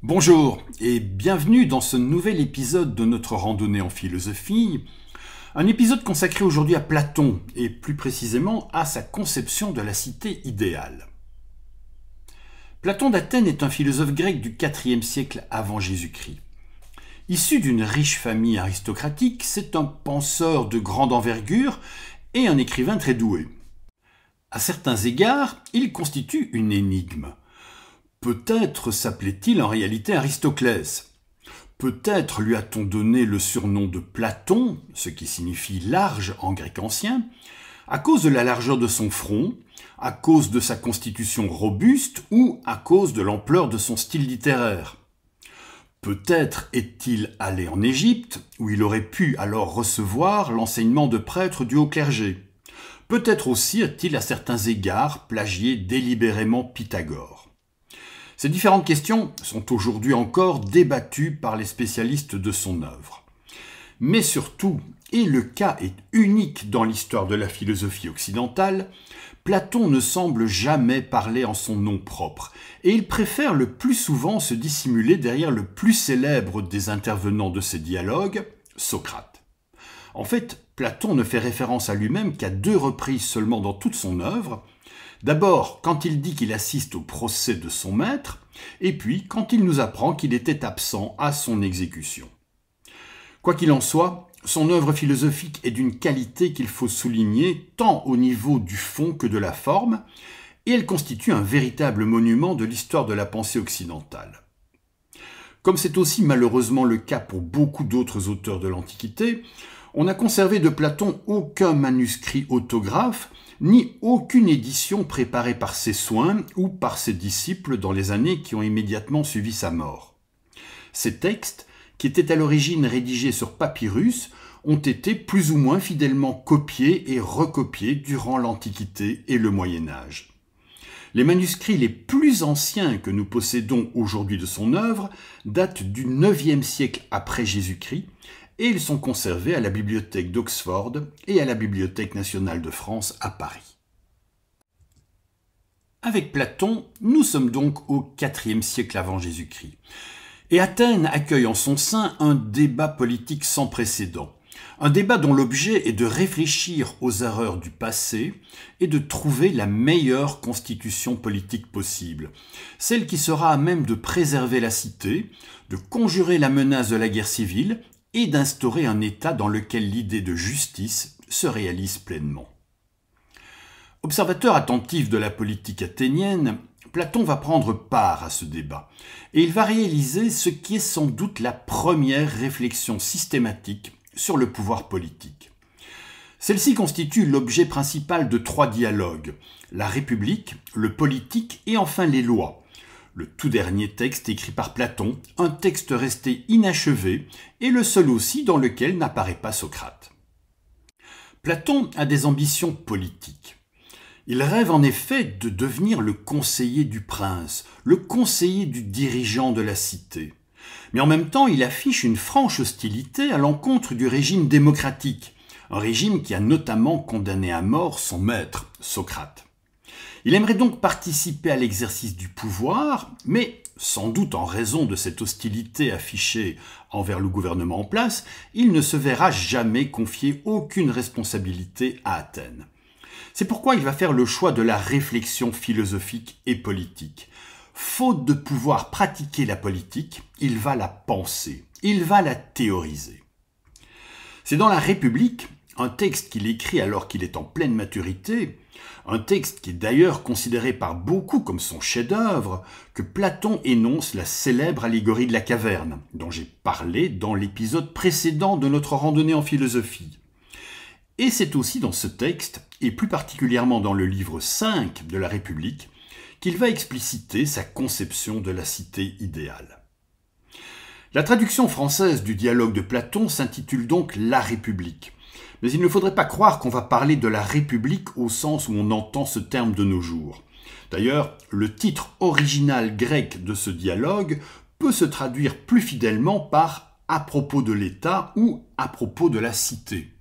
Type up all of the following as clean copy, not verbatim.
Bonjour et bienvenue dans ce nouvel épisode de notre randonnée en philosophie, un épisode consacré aujourd'hui à Platon et plus précisément à sa conception de la cité idéale. Platon d'Athènes est un philosophe grec du IVe siècle avant Jésus-Christ. Issu d'une riche famille aristocratique, c'est un penseur de grande envergure et un écrivain très doué. À certains égards, il constitue une énigme. Peut-être s'appelait-il en réalité Aristoclès. Peut-être lui a-t-on donné le surnom de Platon, ce qui signifie large en grec ancien, à cause de la largeur de son front, à cause de sa constitution robuste ou à cause de l'ampleur de son style littéraire. Peut-être est-il allé en Égypte, où il aurait pu alors recevoir l'enseignement de prêtres du haut clergé. Peut-être aussi a-t-il à certains égards plagié délibérément Pythagore. Ces différentes questions sont aujourd'hui encore débattues par les spécialistes de son œuvre. Mais surtout, et le cas est unique dans l'histoire de la philosophie occidentale, Platon ne semble jamais parler en son nom propre, et il préfère le plus souvent se dissimuler derrière le plus célèbre des intervenants de ces dialogues, Socrate. En fait, Platon ne fait référence à lui-même qu'à 2 reprises seulement dans toute son œuvre. D'abord, quand il dit qu'il assiste au procès de son maître, et puis quand il nous apprend qu'il était absent à son exécution. Quoi qu'il en soit, son œuvre philosophique est d'une qualité qu'il faut souligner tant au niveau du fond que de la forme, et elle constitue un véritable monument de l'histoire de la pensée occidentale. Comme c'est aussi malheureusement le cas pour beaucoup d'autres auteurs de l'Antiquité, on n'a conservé de Platon aucun manuscrit autographe, ni aucune édition préparée par ses soins ou par ses disciples dans les années qui ont immédiatement suivi sa mort. Ces textes, qui étaient à l'origine rédigés sur papyrus, ont été plus ou moins fidèlement copiés et recopiés durant l'Antiquité et le Moyen-Âge. Les manuscrits les plus anciens que nous possédons aujourd'hui de son œuvre datent du IXe siècle après Jésus-Christ, et ils sont conservés à la bibliothèque d'Oxford et à la Bibliothèque nationale de France à Paris. Avec Platon, nous sommes donc au IVe siècle avant Jésus-Christ. Et Athènes accueille en son sein un débat politique sans précédent. Un débat dont l'objet est de réfléchir aux erreurs du passé et de trouver la meilleure constitution politique possible. Celle qui sera à même de préserver la cité, de conjurer la menace de la guerre civile et d'instaurer un État dans lequel l'idée de justice se réalise pleinement. Observateur attentif de la politique athénienne, Platon va prendre part à ce débat, et il va réaliser ce qui est sans doute la première réflexion systématique sur le pouvoir politique. Celle-ci constitue l'objet principal de 3 dialogues, la République, le politique et enfin les lois. Le tout dernier texte écrit par Platon, un texte resté inachevé et le seul aussi dans lequel n'apparaît pas Socrate. Platon a des ambitions politiques. Il rêve en effet de devenir le conseiller du prince, le conseiller du dirigeant de la cité. Mais en même temps, il affiche une franche hostilité à l'encontre du régime démocratique, un régime qui a notamment condamné à mort son maître, Socrate. Il aimerait donc participer à l'exercice du pouvoir, mais sans doute en raison de cette hostilité affichée envers le gouvernement en place, il ne se verra jamais confier aucune responsabilité à Athènes. C'est pourquoi il va faire le choix de la réflexion philosophique et politique. Faute de pouvoir pratiquer la politique, il va la penser, il va la théoriser. C'est dans la République, un texte qu'il écrit alors qu'il est en pleine maturité, un texte qui est d'ailleurs considéré par beaucoup comme son chef-d'œuvre, que Platon énonce la célèbre allégorie de la caverne, dont j'ai parlé dans l'épisode précédent de notre randonnée en philosophie. Et c'est aussi dans ce texte, et plus particulièrement dans le livre 5 de la République, qu'il va expliciter sa conception de la cité idéale. La traduction française du dialogue de Platon s'intitule donc « La République ». Mais il ne faudrait pas croire qu'on va parler de la République au sens où on entend ce terme de nos jours. D'ailleurs, le titre original grec de ce dialogue peut se traduire plus fidèlement par « à propos de l'État » ou « à propos de la cité ».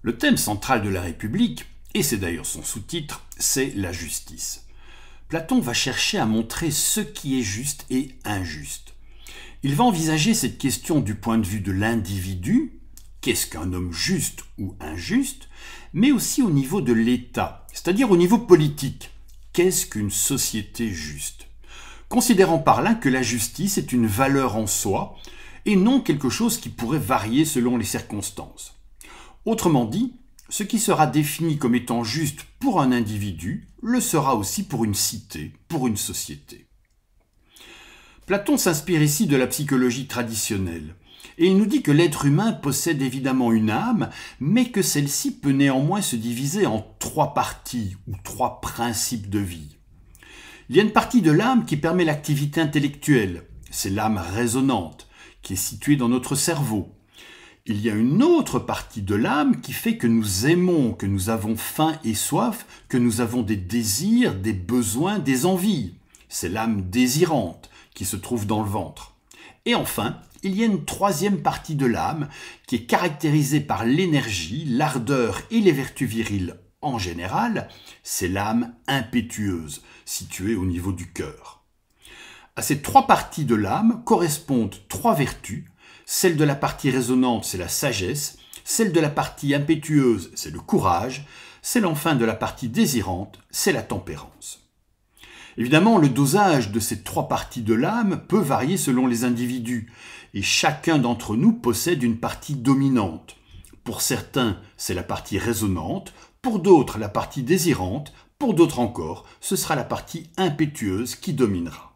Le thème central de la République, et c'est d'ailleurs son sous-titre, c'est la justice. Platon va chercher à montrer ce qui est juste et injuste. Il va envisager cette question du point de vue de l'individu, qu'est-ce qu'un homme juste ou injuste, mais aussi au niveau de l'État, c'est-à-dire au niveau politique, qu'est-ce qu'une société juste, considérant par là que la justice est une valeur en soi et non quelque chose qui pourrait varier selon les circonstances. Autrement dit, ce qui sera défini comme étant juste pour un individu le sera aussi pour une cité, pour une société. Platon s'inspire ici de la psychologie traditionnelle, et il nous dit que l'être humain possède évidemment une âme, mais que celle-ci peut néanmoins se diviser en trois parties ou trois principes de vie. Il y a une partie de l'âme qui permet l'activité intellectuelle, c'est l'âme raisonnante, qui est située dans notre cerveau. Il y a une autre partie de l'âme qui fait que nous aimons, que nous avons faim et soif, que nous avons des désirs, des besoins, des envies. C'est l'âme désirante qui se trouve dans le ventre. Et enfin, il y a une troisième partie de l'âme qui est caractérisée par l'énergie, l'ardeur et les vertus viriles en général. C'est l'âme impétueuse, située au niveau du cœur. À ces trois parties de l'âme correspondent trois vertus. Celle de la partie raisonnante, c'est la sagesse. Celle de la partie impétueuse, c'est le courage. Celle enfin de la partie désirante, c'est la tempérance. Évidemment, le dosage de ces trois parties de l'âme peut varier selon les individus, et chacun d'entre nous possède une partie dominante. Pour certains, c'est la partie raisonnante, pour d'autres, la partie désirante, pour d'autres encore, ce sera la partie impétueuse qui dominera.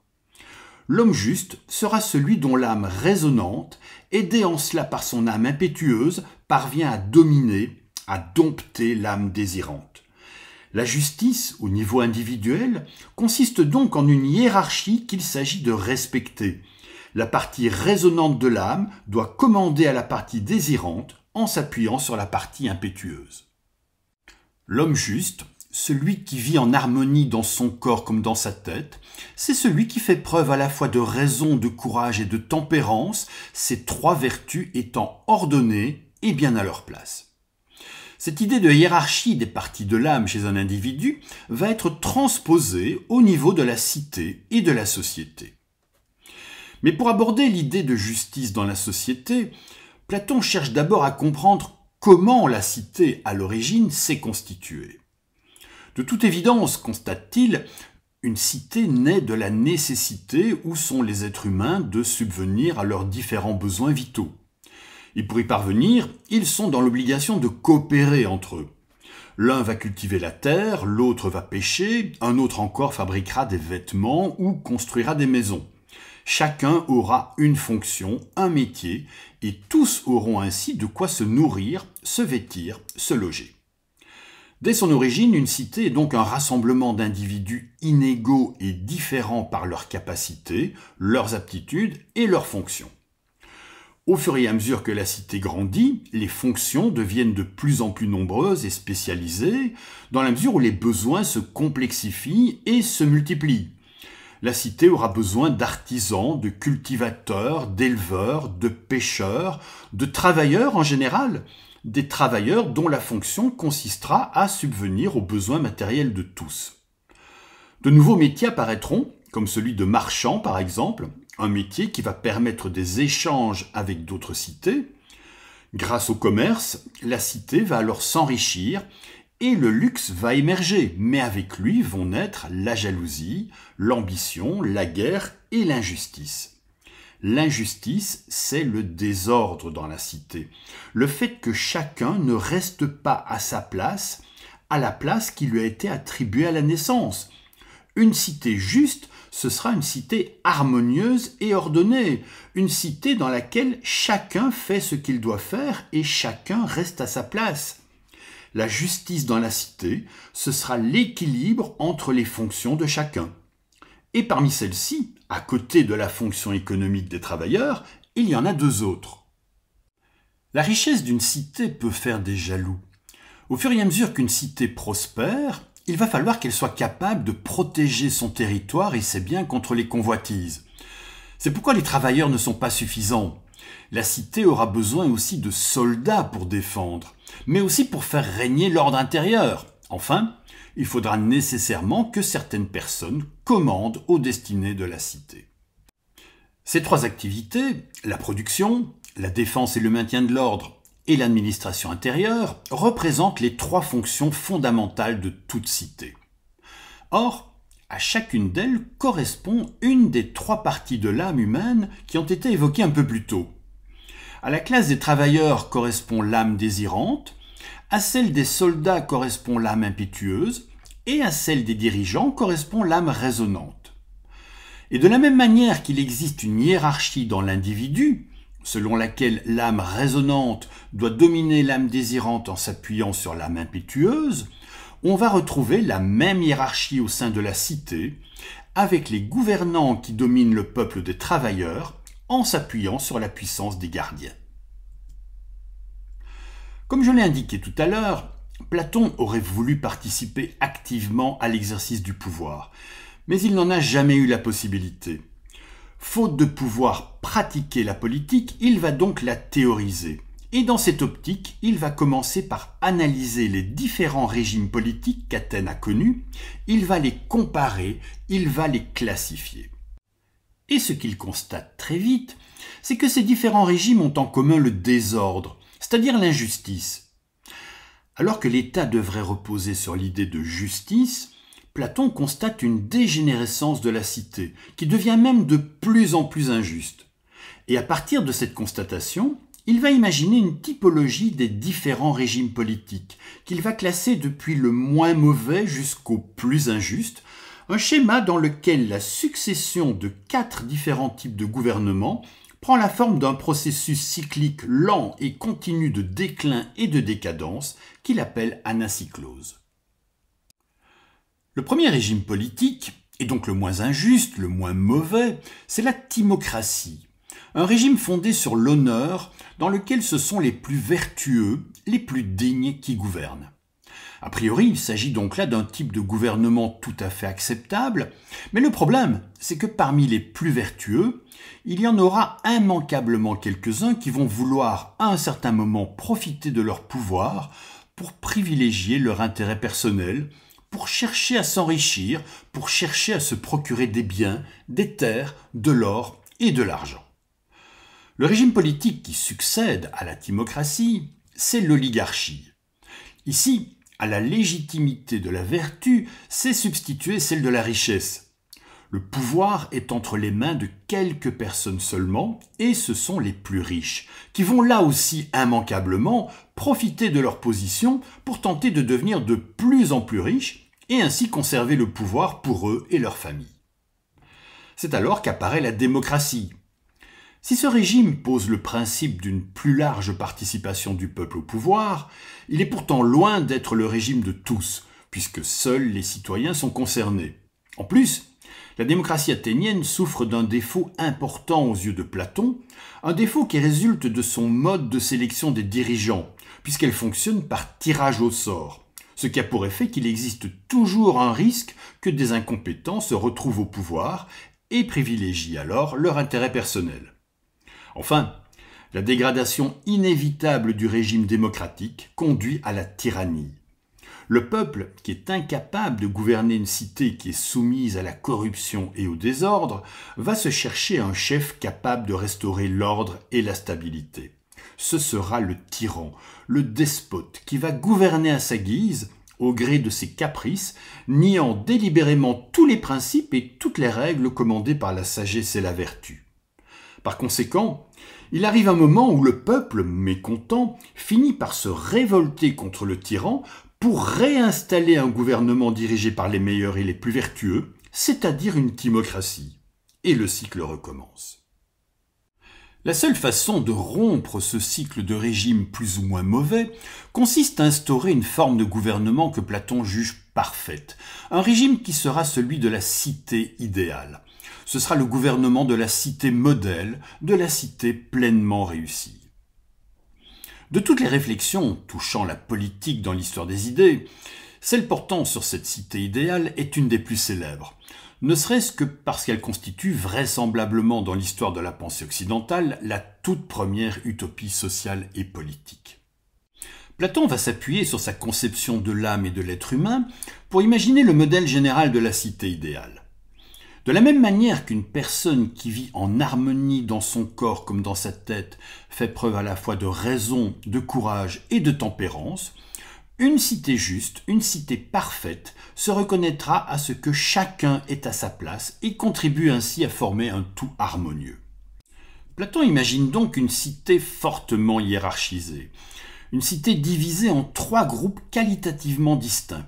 L'homme juste sera celui dont l'âme raisonnante, aidée en cela par son âme impétueuse, parvient à dominer, à dompter l'âme désirante. La justice, au niveau individuel, consiste donc en une hiérarchie qu'il s'agit de respecter. La partie raisonnante de l'âme doit commander à la partie désirante en s'appuyant sur la partie impétueuse. L'homme juste, celui qui vit en harmonie dans son corps comme dans sa tête, c'est celui qui fait preuve à la fois de raison, de courage et de tempérance, ces trois vertus étant ordonnées et bien à leur place. Cette idée de hiérarchie des parties de l'âme chez un individu va être transposée au niveau de la cité et de la société. Mais pour aborder l'idée de justice dans la société, Platon cherche d'abord à comprendre comment la cité, à l'origine, s'est constituée. De toute évidence, constate-t-il, une cité naît de la nécessité où sont les êtres humains de subvenir à leurs différents besoins vitaux. Et pour y parvenir, ils sont dans l'obligation de coopérer entre eux. L'un va cultiver la terre, l'autre va pêcher, un autre encore fabriquera des vêtements ou construira des maisons. Chacun aura une fonction, un métier, et tous auront ainsi de quoi se nourrir, se vêtir, se loger. Dès son origine, une cité est donc un rassemblement d'individus inégaux et différents par leurs capacités, leurs aptitudes et leurs fonctions. Au fur et à mesure que la cité grandit, les fonctions deviennent de plus en plus nombreuses et spécialisées, dans la mesure où les besoins se complexifient et se multiplient. La cité aura besoin d'artisans, de cultivateurs, d'éleveurs, de pêcheurs, de travailleurs en général, des travailleurs dont la fonction consistera à subvenir aux besoins matériels de tous. De nouveaux métiers apparaîtront, comme celui de marchand par exemple, un métier qui va permettre des échanges avec d'autres cités. Grâce au commerce, la cité va alors s'enrichir et le luxe va émerger, mais avec lui vont naître la jalousie, l'ambition, la guerre et l'injustice. L'injustice, c'est le désordre dans la cité, le fait que chacun ne reste pas à sa place, à la place qui lui a été attribuée à la naissance. Une cité juste, ce sera une cité harmonieuse et ordonnée, une cité dans laquelle chacun fait ce qu'il doit faire et chacun reste à sa place. La justice dans la cité, ce sera l'équilibre entre les fonctions de chacun. Et parmi celles-ci, à côté de la fonction économique des travailleurs, il y en a deux autres. La richesse d'une cité peut faire des jaloux. Au fur et à mesure qu'une cité prospère, il va falloir qu'elle soit capable de protéger son territoire et ses biens contre les convoitises. C'est pourquoi les travailleurs ne sont pas suffisants. La cité aura besoin aussi de soldats pour défendre, mais aussi pour faire régner l'ordre intérieur. Enfin, il faudra nécessairement que certaines personnes commandent aux destinées de la cité. Ces trois activités, la production, la défense et le maintien de l'ordre et l'administration intérieure, représentent les trois fonctions fondamentales de toute cité. Or, à chacune d'elles correspond une des trois parties de l'âme humaine qui ont été évoquées un peu plus tôt. À la classe des travailleurs correspond l'âme désirante, à celle des soldats correspond l'âme impétueuse, et à celle des dirigeants correspond l'âme raisonnante. Et de la même manière qu'il existe une hiérarchie dans l'individu, selon laquelle l'âme raisonnante doit dominer l'âme désirante en s'appuyant sur l'âme impétueuse, on va retrouver la même hiérarchie au sein de la cité, avec les gouvernants qui dominent le peuple des travailleurs, en s'appuyant sur la puissance des gardiens. Comme je l'ai indiqué tout à l'heure, Platon aurait voulu participer activement à l'exercice du pouvoir, mais il n'en a jamais eu la possibilité. Faute de pouvoir pratiquer la politique, il va donc la théoriser. Et dans cette optique, il va commencer par analyser les différents régimes politiques qu'Athènes a connus, il va les comparer, il va les classifier. Et ce qu'il constate très vite, c'est que ces différents régimes ont en commun le désordre, c'est-à-dire l'injustice. Alors que l'État devrait reposer sur l'idée de justice, Platon constate une dégénérescence de la cité, qui devient même de plus en plus injuste. Et à partir de cette constatation, il va imaginer une typologie des différents régimes politiques, qu'il va classer depuis le moins mauvais jusqu'au plus injuste, un schéma dans lequel la succession de 4 différents types de gouvernement prend la forme d'un processus cyclique lent et continu de déclin et de décadence qu'il appelle anacyclose. Le premier régime politique, et donc le moins injuste, le moins mauvais, c'est la timocratie. Un régime fondé sur l'honneur, dans lequel ce sont les plus vertueux, les plus dignes qui gouvernent. A priori, il s'agit donc là d'un type de gouvernement tout à fait acceptable, mais le problème, c'est que parmi les plus vertueux, il y en aura immanquablement quelques-uns qui vont vouloir à un certain moment profiter de leur pouvoir pour privilégier leur intérêt personnel, pour chercher à s'enrichir, pour chercher à se procurer des biens, des terres, de l'or et de l'argent. Le régime politique qui succède à la timocratie, c'est l'oligarchie. Ici, à la légitimité de la vertu, s'est substituée celle de la richesse. Le pouvoir est entre les mains de quelques personnes seulement, et ce sont les plus riches, qui vont là aussi immanquablement profiter de leur position pour tenter de devenir de plus en plus riches, et ainsi conserver le pouvoir pour eux et leurs familles. C'est alors qu'apparaît la démocratie. Si ce régime pose le principe d'une plus large participation du peuple au pouvoir, il est pourtant loin d'être le régime de tous, puisque seuls les citoyens sont concernés. En plus, la démocratie athénienne souffre d'un défaut important aux yeux de Platon, un défaut qui résulte de son mode de sélection des dirigeants, puisqu'elle fonctionne par tirage au sort, ce qui a pour effet qu'il existe toujours un risque que des incompétents se retrouvent au pouvoir et privilégient alors leur intérêt personnel. Enfin, la dégradation inévitable du régime démocratique conduit à la tyrannie. Le peuple, qui est incapable de gouverner une cité qui est soumise à la corruption et au désordre, va se chercher un chef capable de restaurer l'ordre et la stabilité. Ce sera le tyran, le despote, qui va gouverner à sa guise, au gré de ses caprices, niant délibérément tous les principes et toutes les règles commandées par la sagesse et la vertu. Par conséquent, il arrive un moment où le peuple, mécontent, finit par se révolter contre le tyran pour réinstaller un gouvernement dirigé par les meilleurs et les plus vertueux, c'est-à-dire une timocratie. Et le cycle recommence. La seule façon de rompre ce cycle de régime plus ou moins mauvais consiste à instaurer une forme de gouvernement que Platon juge parfaite, un régime qui sera celui de la cité idéale. Ce sera le gouvernement de la cité modèle, de la cité pleinement réussie. De toutes les réflexions touchant la politique dans l'histoire des idées, celle portant sur cette cité idéale est une des plus célèbres, ne serait-ce que parce qu'elle constitue vraisemblablement dans l'histoire de la pensée occidentale la toute première utopie sociale et politique. Platon va s'appuyer sur sa conception de l'âme et de l'être humain pour imaginer le modèle général de la cité idéale. De la même manière qu'une personne qui vit en harmonie dans son corps comme dans sa tête fait preuve à la fois de raison, de courage et de tempérance, une cité juste, une cité parfaite, se reconnaîtra à ce que chacun est à sa place et contribue ainsi à former un tout harmonieux. Platon imagine donc une cité fortement hiérarchisée, une cité divisée en 3 groupes qualitativement distincts.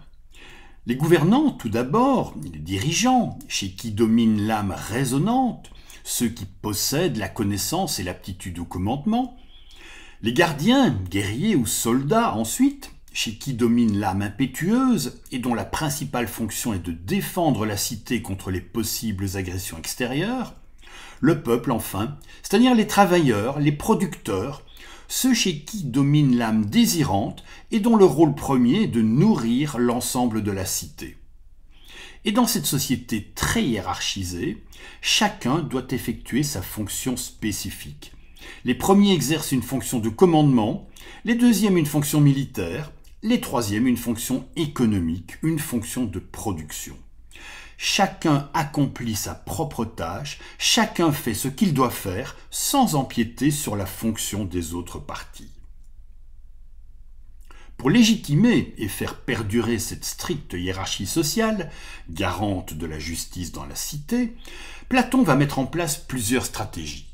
Les gouvernants, tout d'abord, les dirigeants, chez qui domine l'âme raisonnante, ceux qui possèdent la connaissance et l'aptitude au commandement. Les gardiens, guerriers ou soldats, ensuite, chez qui domine l'âme impétueuse et dont la principale fonction est de défendre la cité contre les possibles agressions extérieures. Le peuple, enfin, c'est-à-dire les travailleurs, les producteurs, ceux chez qui domine l'âme désirante et dont le rôle premier est de nourrir l'ensemble de la cité. Et dans cette société très hiérarchisée, chacun doit effectuer sa fonction spécifique. Les premiers exercent une fonction de commandement, les deuxièmes une fonction militaire, les troisièmes une fonction économique, une fonction de production. Chacun accomplit sa propre tâche, chacun fait ce qu'il doit faire sans empiéter sur la fonction des autres parties. Pour légitimer et faire perdurer cette stricte hiérarchie sociale, garante de la justice dans la cité, Platon va mettre en place plusieurs stratégies.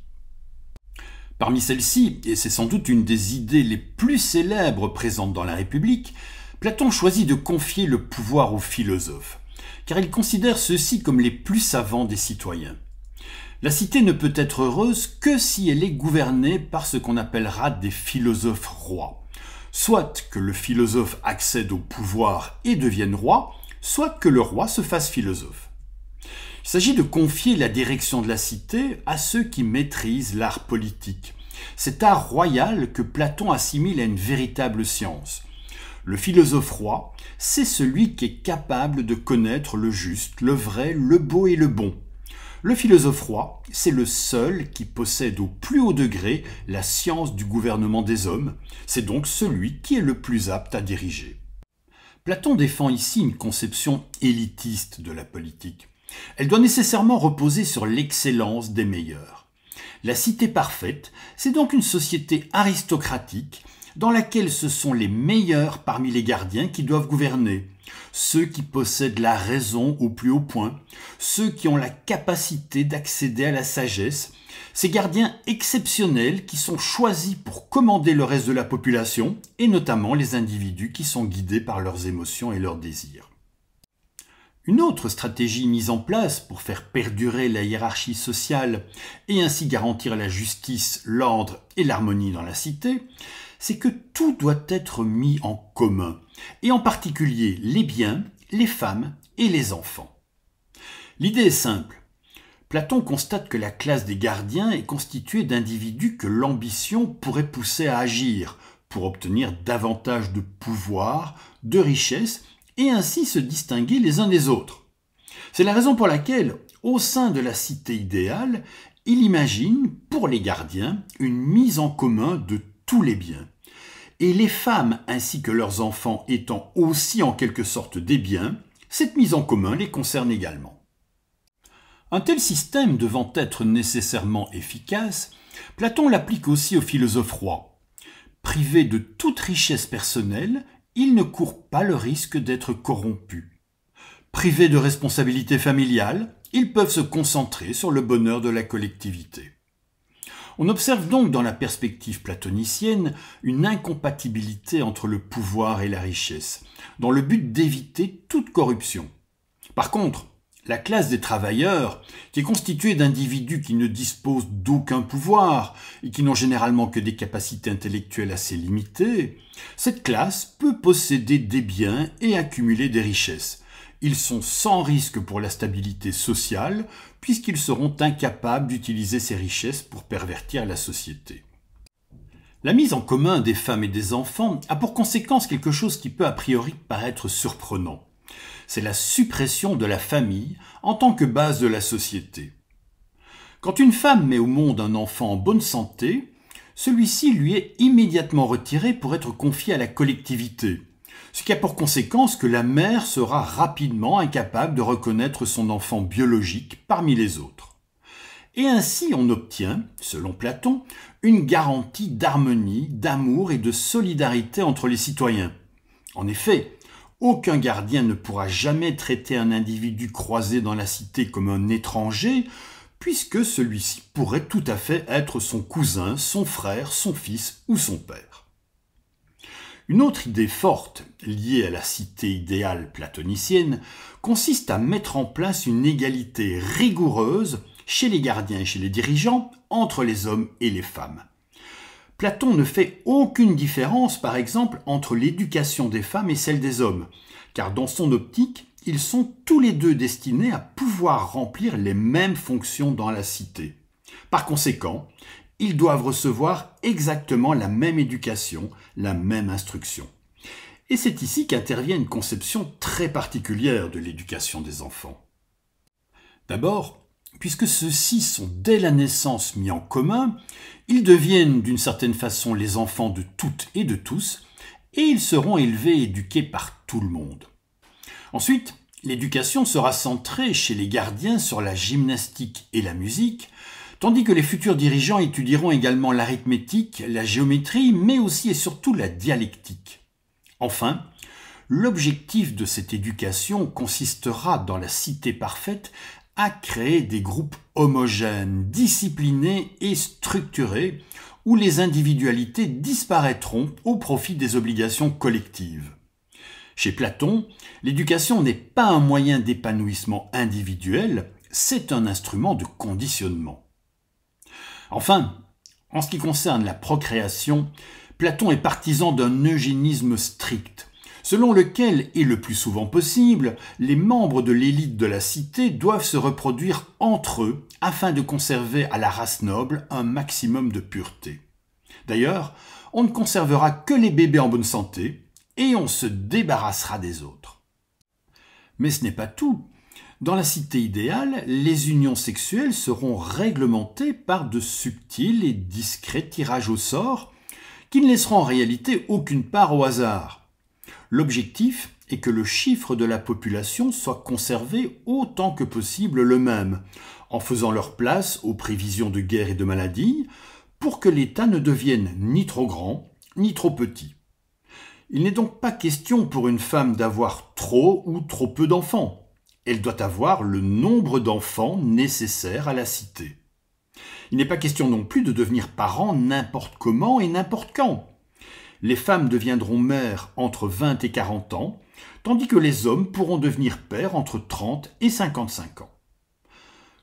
Parmi celles-ci, et c'est sans doute une des idées les plus célèbres présentes dans la République, Platon choisit de confier le pouvoir aux philosophes, car il considère ceux-ci comme les plus savants des citoyens. La cité ne peut être heureuse que si elle est gouvernée par ce qu'on appellera des philosophes rois, soit que le philosophe accède au pouvoir et devienne roi, soit que le roi se fasse philosophe. Il s'agit de confier la direction de la cité à ceux qui maîtrisent l'art politique, cet art royal que Platon assimile à une véritable science. Le philosophe roi, c'est celui qui est capable de connaître le juste, le vrai, le beau et le bon. Le philosophe roi, c'est le seul qui possède au plus haut degré la science du gouvernement des hommes, c'est donc celui qui est le plus apte à diriger. Platon défend ici une conception élitiste de la politique. Elle doit nécessairement reposer sur l'excellence des meilleurs. La cité parfaite, c'est donc une société aristocratique dans laquelle ce sont les meilleurs parmi les gardiens qui doivent gouverner, ceux qui possèdent la raison au plus haut point, ceux qui ont la capacité d'accéder à la sagesse, ces gardiens exceptionnels qui sont choisis pour commander le reste de la population, et notamment les individus qui sont guidés par leurs émotions et leurs désirs. Une autre stratégie mise en place pour faire perdurer la hiérarchie sociale et ainsi garantir la justice, l'ordre et l'harmonie dans la cité, c'est que tout doit être mis en commun, et en particulier les biens, les femmes et les enfants. L'idée est simple. Platon constate que la classe des gardiens est constituée d'individus que l'ambition pourrait pousser à agir pour obtenir davantage de pouvoir, de richesse, et ainsi se distinguer les uns des autres. C'est la raison pour laquelle, au sein de la cité idéale, il imagine, pour les gardiens, une mise en commun de tous les biens. Et les femmes ainsi que leurs enfants étant aussi en quelque sorte des biens, cette mise en commun les concerne également. Un tel système devant être nécessairement efficace, Platon l'applique aussi aux philosophes rois. Privés de toute richesse personnelle, ils ne courent pas le risque d'être corrompus. Privés de responsabilité familiale, ils peuvent se concentrer sur le bonheur de la collectivité. On observe donc dans la perspective platonicienne une incompatibilité entre le pouvoir et la richesse, dans le but d'éviter toute corruption. Par contre, la classe des travailleurs, qui est constituée d'individus qui ne disposent d'aucun pouvoir et qui n'ont généralement que des capacités intellectuelles assez limitées, cette classe peut posséder des biens et accumuler des richesses. Ils sont sans risque pour la stabilité sociale puisqu'ils seront incapables d'utiliser ces richesses pour pervertir la société. La mise en commun des femmes et des enfants a pour conséquence quelque chose qui peut a priori paraître surprenant. C'est la suppression de la famille en tant que base de la société. Quand une femme met au monde un enfant en bonne santé, celui-ci lui est immédiatement retiré pour être confié à la collectivité, ce qui a pour conséquence que la mère sera rapidement incapable de reconnaître son enfant biologique parmi les autres. Et ainsi on obtient, selon Platon, une garantie d'harmonie, d'amour et de solidarité entre les citoyens. En effet, aucun gardien ne pourra jamais traiter un individu croisé dans la cité comme un étranger, puisque celui-ci pourrait tout à fait être son cousin, son frère, son fils ou son père. Une autre idée forte, liée à la cité idéale platonicienne, consiste à mettre en place une égalité rigoureuse chez les gardiens et chez les dirigeants entre les hommes et les femmes. Platon ne fait aucune différence, par exemple, entre l'éducation des femmes et celle des hommes, car dans son optique, ils sont tous les deux destinés à pouvoir remplir les mêmes fonctions dans la cité. Par conséquent, ils doivent recevoir exactement la même éducation, la même instruction. Et c'est ici qu'intervient une conception très particulière de l'éducation des enfants. D'abord, puisque ceux-ci sont dès la naissance mis en commun, ils deviennent d'une certaine façon les enfants de toutes et de tous, et ils seront élevés et éduqués par tout le monde. Ensuite, l'éducation sera centrée chez les gardiens sur la gymnastique et la musique, tandis que les futurs dirigeants étudieront également l'arithmétique, la géométrie, mais aussi et surtout la dialectique. Enfin, l'objectif de cette éducation consistera dans la cité parfaite à créer des groupes homogènes, disciplinés et structurés, où les individualités disparaîtront au profit des obligations collectives. Chez Platon, l'éducation n'est pas un moyen d'épanouissement individuel, c'est un instrument de conditionnement. Enfin, en ce qui concerne la procréation, Platon est partisan d'un eugénisme strict, selon lequel, et le plus souvent possible, les membres de l'élite de la cité doivent se reproduire entre eux afin de conserver à la race noble un maximum de pureté. D'ailleurs, on ne conservera que les bébés en bonne santé et on se débarrassera des autres. Mais ce n'est pas tout. Dans la cité idéale, les unions sexuelles seront réglementées par de subtils et discrets tirages au sort qui ne laisseront en réalité aucune part au hasard. L'objectif est que le chiffre de la population soit conservé autant que possible le même, en faisant leur place aux prévisions de guerre et de maladie, pour que l'État ne devienne ni trop grand, ni trop petit. Il n'est donc pas question pour une femme d'avoir trop ou trop peu d'enfants. Elle doit avoir le nombre d'enfants nécessaire à la cité. Il n'est pas question non plus de devenir parent n'importe comment et n'importe quand. Les femmes deviendront mères entre 20 et 40 ans, tandis que les hommes pourront devenir pères entre 30 et 55 ans.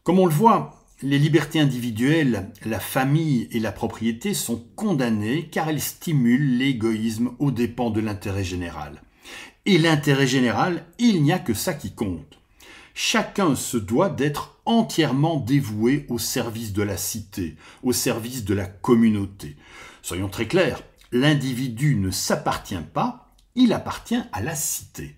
Comme on le voit, les libertés individuelles, la famille et la propriété sont condamnées car elles stimulent l'égoïsme aux dépens de l'intérêt général. Et l'intérêt général, il n'y a que ça qui compte. Chacun se doit d'être entièrement dévoué au service de la cité, au service de la communauté. Soyons très clairs. L'individu ne s'appartient pas, il appartient à la cité.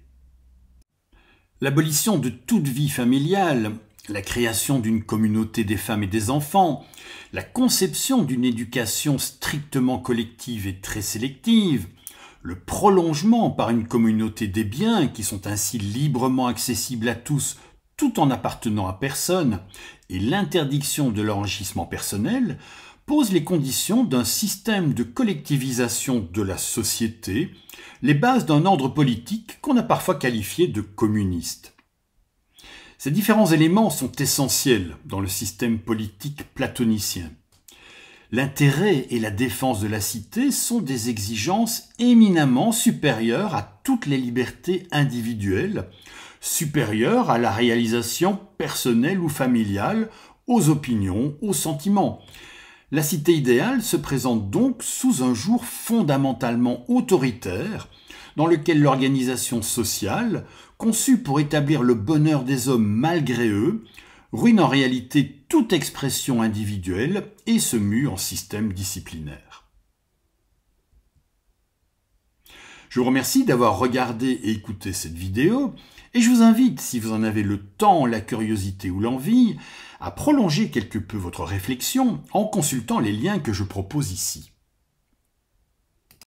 L'abolition de toute vie familiale, la création d'une communauté des femmes et des enfants, la conception d'une éducation strictement collective et très sélective, le prolongement par une communauté des biens qui sont ainsi librement accessibles à tous tout en appartenant à personne, et l'interdiction de l'enrichissement personnel pose les conditions d'un système de collectivisation de la société, les bases d'un ordre politique qu'on a parfois qualifié de communiste. Ces différents éléments sont essentiels dans le système politique platonicien. L'intérêt et la défense de la cité sont des exigences éminemment supérieures à toutes les libertés individuelles, supérieures à la réalisation personnelle ou familiale, aux opinions, aux sentiments. La cité idéale se présente donc sous un jour fondamentalement autoritaire, dans lequel l'organisation sociale, conçue pour établir le bonheur des hommes malgré eux, ruine en réalité toute expression individuelle et se mue en système disciplinaire. Je vous remercie d'avoir regardé et écouté cette vidéo, et je vous invite, si vous en avez le temps, la curiosité ou l'envie, à prolonger quelque peu votre réflexion en consultant les liens que je propose ici.